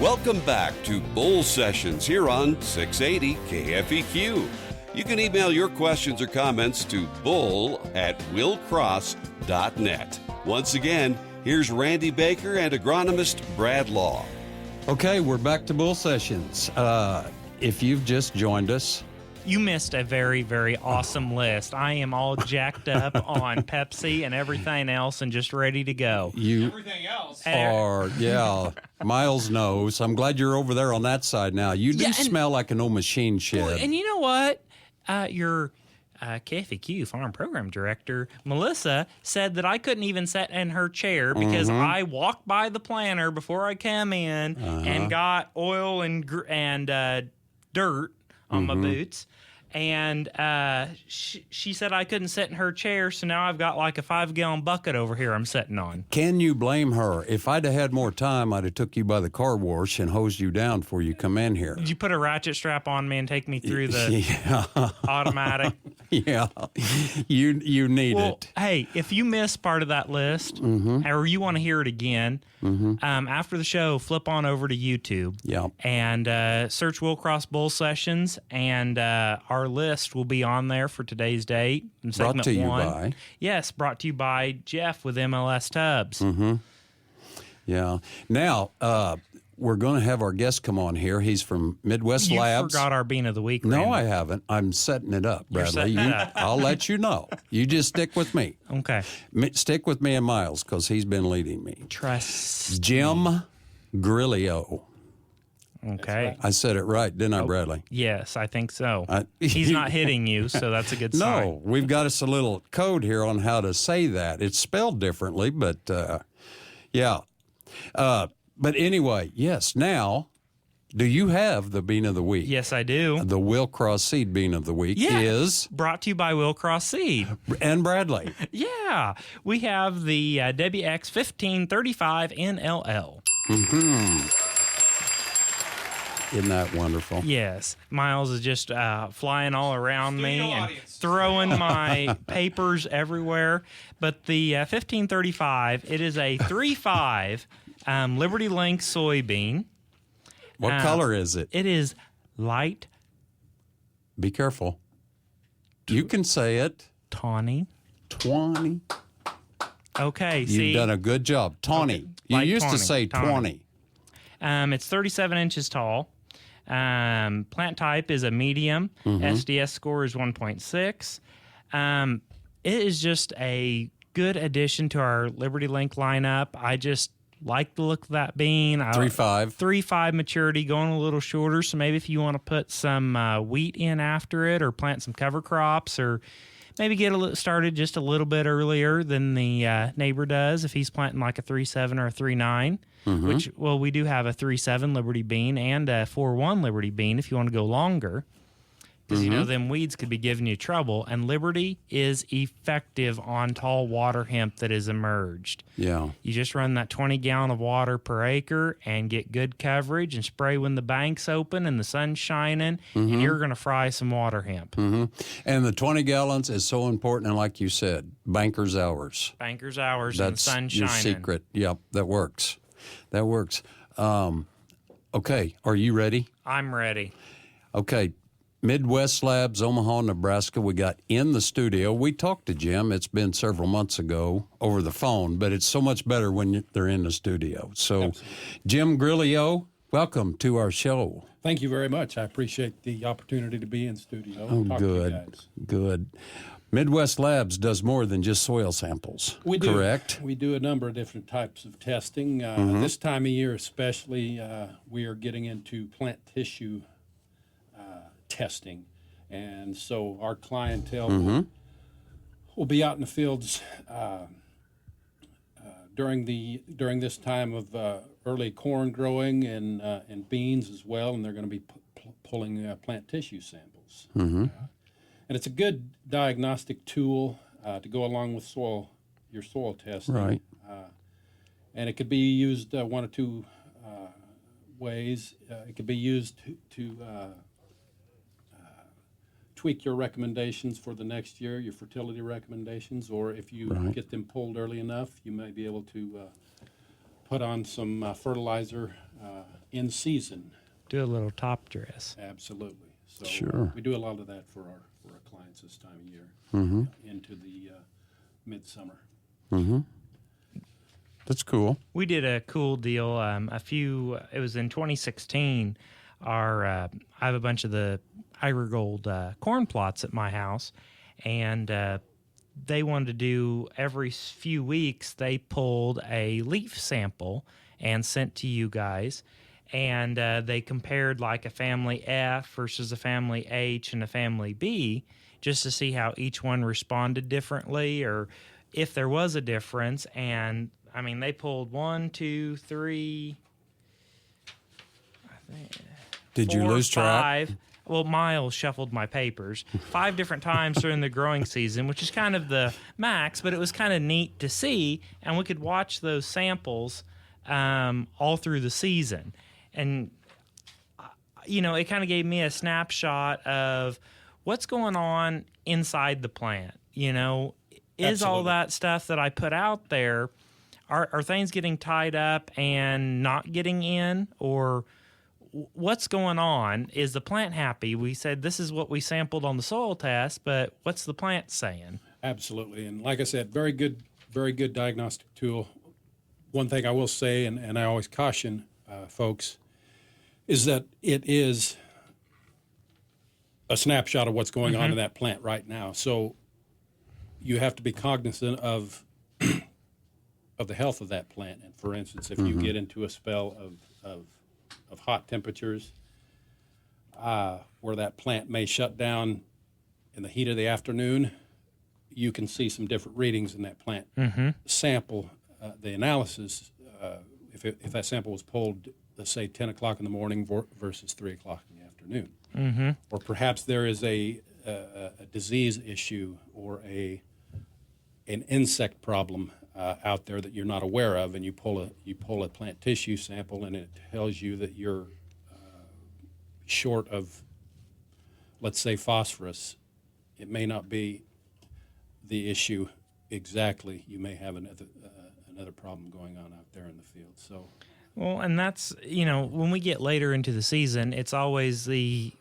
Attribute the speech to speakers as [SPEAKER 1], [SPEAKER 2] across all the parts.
[SPEAKER 1] Welcome back to Bull Sessions here on 680 KFEQ. You can email your questions or comments to bull@willcross.net. Once again, here's Randy Baker and agronomist Brad Law.
[SPEAKER 2] Okay, we're back to Bull Sessions. If you've just joined us,
[SPEAKER 3] you missed a very, very awesome list. I am all jacked up on Pepsi and everything else and just ready to go.
[SPEAKER 4] Everything else.
[SPEAKER 2] Miles knows. I'm glad you're over there on that side now. You do smell like an old machine shed.
[SPEAKER 3] Well, and you know what? Your KFEQ Farm Program Director, Melissa, said that I couldn't even sit in her chair because I walked by the planter before I come in and got oil and dirt on my boots. And she said I couldn't sit in her chair, so now I've got like a 5-gallon bucket over here I'm sitting on.
[SPEAKER 2] Can you blame her? If I'd have had more time, I'd have took you by the car wash and hosed you down before you come in here.
[SPEAKER 3] Did you put a ratchet strap on me and take me through the automatic?
[SPEAKER 2] Yeah, you need it.
[SPEAKER 3] Hey, if you missed part of that list or you want to hear it again, after the show, flip on over to YouTube and search Will Cross Bull Sessions, and our list will be on there for today's date. In segment
[SPEAKER 2] brought to you
[SPEAKER 3] 1.
[SPEAKER 2] by?
[SPEAKER 3] Yes, brought to you by Jeff with MLS Tubs.
[SPEAKER 2] Yeah. Now, we're going to have our guest come on here. He's from Midwest Labs.
[SPEAKER 3] You forgot our Bean of the Week,
[SPEAKER 2] No,
[SPEAKER 3] Randy.
[SPEAKER 2] I haven't. I'm setting it up, Bradley.
[SPEAKER 3] You're setting it up.
[SPEAKER 2] I'll let you know. You just stick with me.
[SPEAKER 3] Okay.
[SPEAKER 2] Stick with me and Miles because he's been leading me.
[SPEAKER 3] Trust.
[SPEAKER 2] Jim Grillo.
[SPEAKER 3] Okay.
[SPEAKER 2] I said it right, didn't I, Bradley?
[SPEAKER 3] Yes, I think so. He's not hitting you, so that's a good sign.
[SPEAKER 2] No, we've got us a little code here on how to say that. It's spelled differently, but yeah. But anyway, yes. Now, do you have the Bean of the Week?
[SPEAKER 3] Yes, I do.
[SPEAKER 2] The Will Cross Seed Bean of the Week is
[SPEAKER 3] brought to you by Will Cross Seed.
[SPEAKER 2] And Bradley.
[SPEAKER 3] Yeah. We have the WX 1535 NLL.
[SPEAKER 2] Isn't that wonderful?
[SPEAKER 3] Yes. Miles is just flying all around me and throwing my papers everywhere. But the 1535, it is a 3.5 Liberty Link soybean.
[SPEAKER 2] What color is it?
[SPEAKER 3] It is light.
[SPEAKER 2] Be careful. You can say it.
[SPEAKER 3] Tawny.
[SPEAKER 2] 20.
[SPEAKER 3] Okay,
[SPEAKER 2] You've done a good job. Tawny. You used to say 20.
[SPEAKER 3] It's 37 inches tall. Plant type is a medium. SDS score is 1.6. It is just a good addition to our Liberty Link lineup. I just like the look of that bean.
[SPEAKER 2] 3.5.
[SPEAKER 3] 3.5 maturity, going a little shorter. So maybe if you want to put some wheat in after it or plant some cover crops or maybe get started just a little bit earlier than the neighbor does if he's planting like a 3.7 or a 3.9. Which, we do have a 3.7 Liberty bean and a 4.1 Liberty bean if you want to go longer. Because, you know, them weeds could be giving you trouble. And Liberty is effective on tall water hemp that has emerged.
[SPEAKER 2] Yeah.
[SPEAKER 3] You just run that 20 gallon of water per acre and get good coverage and spray when the bank's open and the sun's shining, and you're going to fry some water hemp.
[SPEAKER 2] And the 20 gallons is so important. And like you said, banker's hours.
[SPEAKER 3] Banker's hours
[SPEAKER 2] That's
[SPEAKER 3] and the sun
[SPEAKER 2] your
[SPEAKER 3] shining.
[SPEAKER 2] secret. Yep, that works. That works. Okay, are you ready?
[SPEAKER 3] I'm ready.
[SPEAKER 2] Okay, Midwest Labs, Omaha, Nebraska. We got in the studio. We talked to Jim. It's been several months ago over the phone, but it's so much better when they're in the studio. So, absolutely. Jim Grillo, welcome to our show.
[SPEAKER 4] Thank you very much. I appreciate the opportunity to be in studio.
[SPEAKER 2] Oh,
[SPEAKER 4] and talk
[SPEAKER 2] good,
[SPEAKER 4] to you guys.
[SPEAKER 2] Good. Midwest Labs does more than just soil samples,
[SPEAKER 4] we do.
[SPEAKER 2] Correct?
[SPEAKER 4] We do a number of different types of testing. This time of year especially, we are getting into plant tissue testing. And so our clientele will be out in the fields during this time of early corn growing and beans as well, and they're going to be pulling plant tissue samples. And it's a good diagnostic tool to go along with your soil testing.
[SPEAKER 2] Right.
[SPEAKER 4] And it could be used one or two ways. It could be used to tweak your recommendations for the next year, your fertility recommendations, or if you get them pulled early enough, you may be able to put on some fertilizer in season.
[SPEAKER 3] Do a little top dress.
[SPEAKER 4] Absolutely. So
[SPEAKER 2] Sure.
[SPEAKER 4] we do a lot of that for our clients this time of year, into the midsummer.
[SPEAKER 2] That's cool.
[SPEAKER 3] We did a cool deal. It was in 2016. I have a bunch of the Agrigold corn plots at my house, and they wanted to do every few weeks. They pulled a leaf sample and sent to you guys, and they compared like a family F versus a family H and a family B, just to see how each one responded differently, or if there was a difference. And I mean, they pulled 1, 2, 3.
[SPEAKER 2] Did you
[SPEAKER 3] 4,
[SPEAKER 2] lose track?
[SPEAKER 3] 5. Well, Miles shuffled my papers 5 different times during the growing season, which is kind of the max, but it was kind of neat to see, and we could watch those samples all through the season. And, it kind of gave me a snapshot of what's going on inside the plant. Is all
[SPEAKER 4] Absolutely.
[SPEAKER 3] that stuff that I put out there, are things getting tied up and not getting in, or what's going on? Is the plant happy? We said this is what we sampled on the soil test, but what's the plant saying?
[SPEAKER 4] Absolutely. And like I said, very good diagnostic tool. One thing I will say, and I always caution folks, is that it is a snapshot of what's going on in that plant right now. So you have to be cognizant of the health of that plant. And for instance, if you get into a spell of hot temperatures, where that plant may shut down in the heat of the afternoon, you can see some different readings in that plant sample. The analysis, if that sample was pulled, let's say 10 o'clock in the morning versus 3 o'clock in the afternoon, or perhaps there is a disease issue or an insect problem out there that you're not aware of, and you pull a plant tissue sample, and it tells you that you're short of, let's say, phosphorus. It may not be the issue exactly. You may have another problem going on out there in the field. So,
[SPEAKER 3] Well, and that's, when we get later into the season, it's always the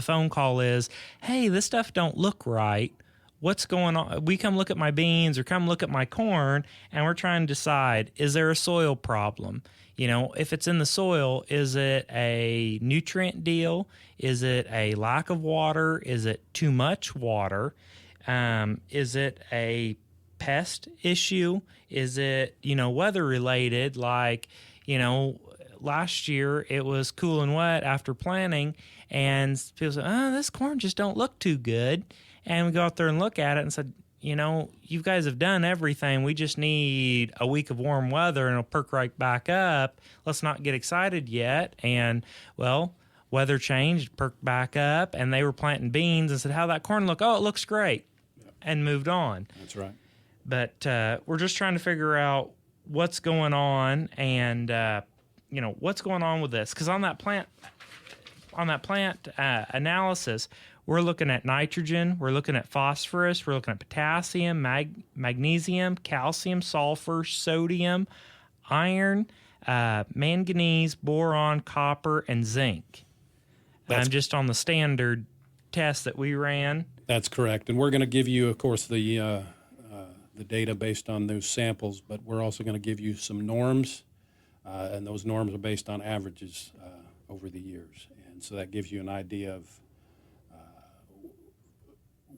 [SPEAKER 3] phone call is, hey, this stuff don't look right. What's going on? We come look at my beans or come look at my corn, and we're trying to decide, is there a soil problem? If it's in the soil, is it a nutrient deal? Is it a lack of water? Is it too much water? Is it a pest issue? Is it, weather related? Like, last year it was cool and wet after planting, and people said, this corn just don't look too good. And we go out there and look at it and said, you guys have done everything. We just need a week of warm weather and it'll perk right back up. Let's not get excited yet. And, well, weather changed, perked back up, and they were planting beans and said, how'd that corn look? Oh, it looks great. Yep. And moved on.
[SPEAKER 4] that's right.
[SPEAKER 3] But we're just trying to figure out what's going on and, what's going on with this. Because on that plant analysis, we're looking at nitrogen, we're looking at phosphorus, we're looking at potassium, magnesium, calcium, sulfur, sodium, iron, manganese, boron, copper, and zinc. I'm just on the standard test that we ran.
[SPEAKER 4] That's correct. And we're going to give you, of course, the data based on those samples, but we're also going to give you some norms, and those norms are based on averages over the years. And so that gives you an idea of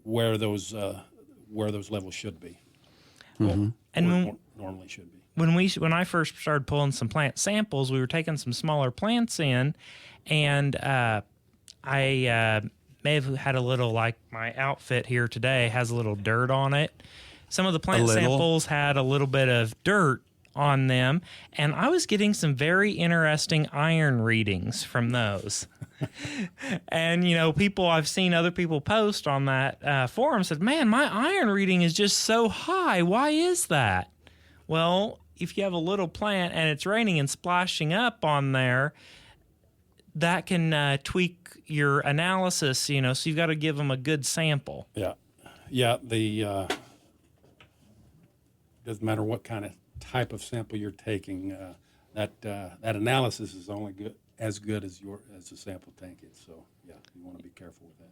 [SPEAKER 4] where those levels should be,
[SPEAKER 3] And
[SPEAKER 4] normally should be.
[SPEAKER 3] when I first started pulling some plant samples, we were taking some smaller plants in, and I may have had a little, like my outfit here today has a little dirt on it. Some of the plant samples had a little bit of dirt on them, and I was getting some very interesting iron readings from those. And, I've seen other people post on that forum said, man, my iron reading is just so high. Why is that? Well, if you have a little plant and it's raining and splashing up on there, that can tweak your analysis, so you've got to give them a good sample.
[SPEAKER 4] Yeah. Doesn't matter what kind of type of sample you're taking. that analysis is only as good as the sample tank is. So yeah, you want to be careful with that.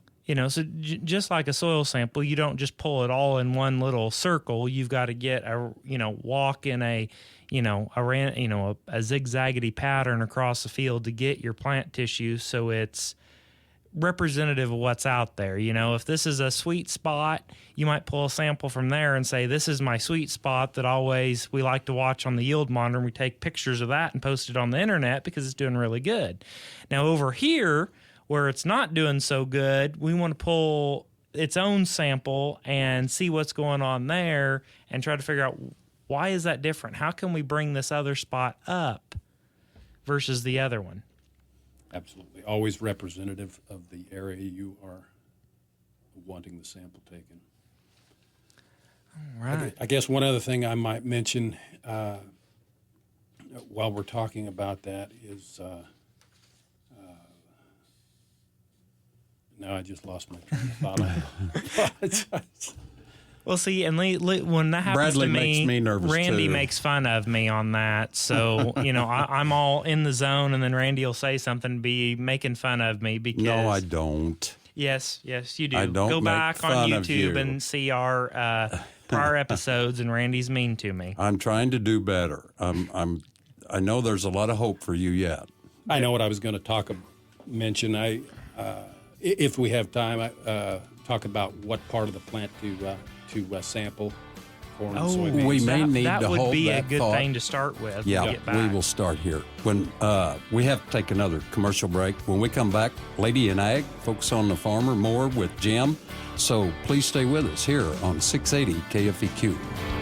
[SPEAKER 3] So just like a soil sample, you don't just pull it all in one little circle. You've got to get walk in a zigzaggedy pattern across the field to get your plant tissue so it's representative of what's out there. If this is a sweet spot, you might pull a sample from there and say, this is my sweet spot that we like to watch on the yield monitor, and we take pictures of that and post it on the internet because it's doing really good. Now over here, where it's not doing so good, we want to pull its own sample and see what's going on there and try to figure out, why is that different? How can we bring this other spot up versus the other one?
[SPEAKER 4] Absolutely. Always representative of the area you are wanting the sample taken.
[SPEAKER 3] All right.
[SPEAKER 4] I guess one other thing I might mention while we're talking about that is, now I just lost my train of thought. I apologize.
[SPEAKER 3] Well, see, and when that happens
[SPEAKER 2] Bradley
[SPEAKER 3] to
[SPEAKER 2] makes me nervous,
[SPEAKER 3] Randy
[SPEAKER 2] too.
[SPEAKER 3] makes fun of me on that. So, I'm all in the zone, and then Randy will say something, be making fun of me because...
[SPEAKER 2] No, I don't.
[SPEAKER 3] Yes, you do.
[SPEAKER 2] I don't
[SPEAKER 3] Go
[SPEAKER 2] make
[SPEAKER 3] back on
[SPEAKER 2] fun of
[SPEAKER 3] YouTube
[SPEAKER 2] you.
[SPEAKER 3] and see our prior episodes, and Randy's mean to me.
[SPEAKER 2] I'm trying to do better. I know there's a lot of hope for you yet.
[SPEAKER 4] I know what I was going to mention. If we have time, talk about what part of the plant to sample corn and soybeans.
[SPEAKER 2] we may need
[SPEAKER 3] that
[SPEAKER 2] to
[SPEAKER 3] would
[SPEAKER 2] hold
[SPEAKER 3] be
[SPEAKER 2] that
[SPEAKER 3] a good
[SPEAKER 2] thought.
[SPEAKER 3] thing to start with.
[SPEAKER 2] Yeah,
[SPEAKER 3] when we get back.
[SPEAKER 2] we will start here. When we have to take another commercial break. When we come back, Lady in Ag, Focus on the Farmer, more with Jim. So please stay with us here on 680 KFEQ.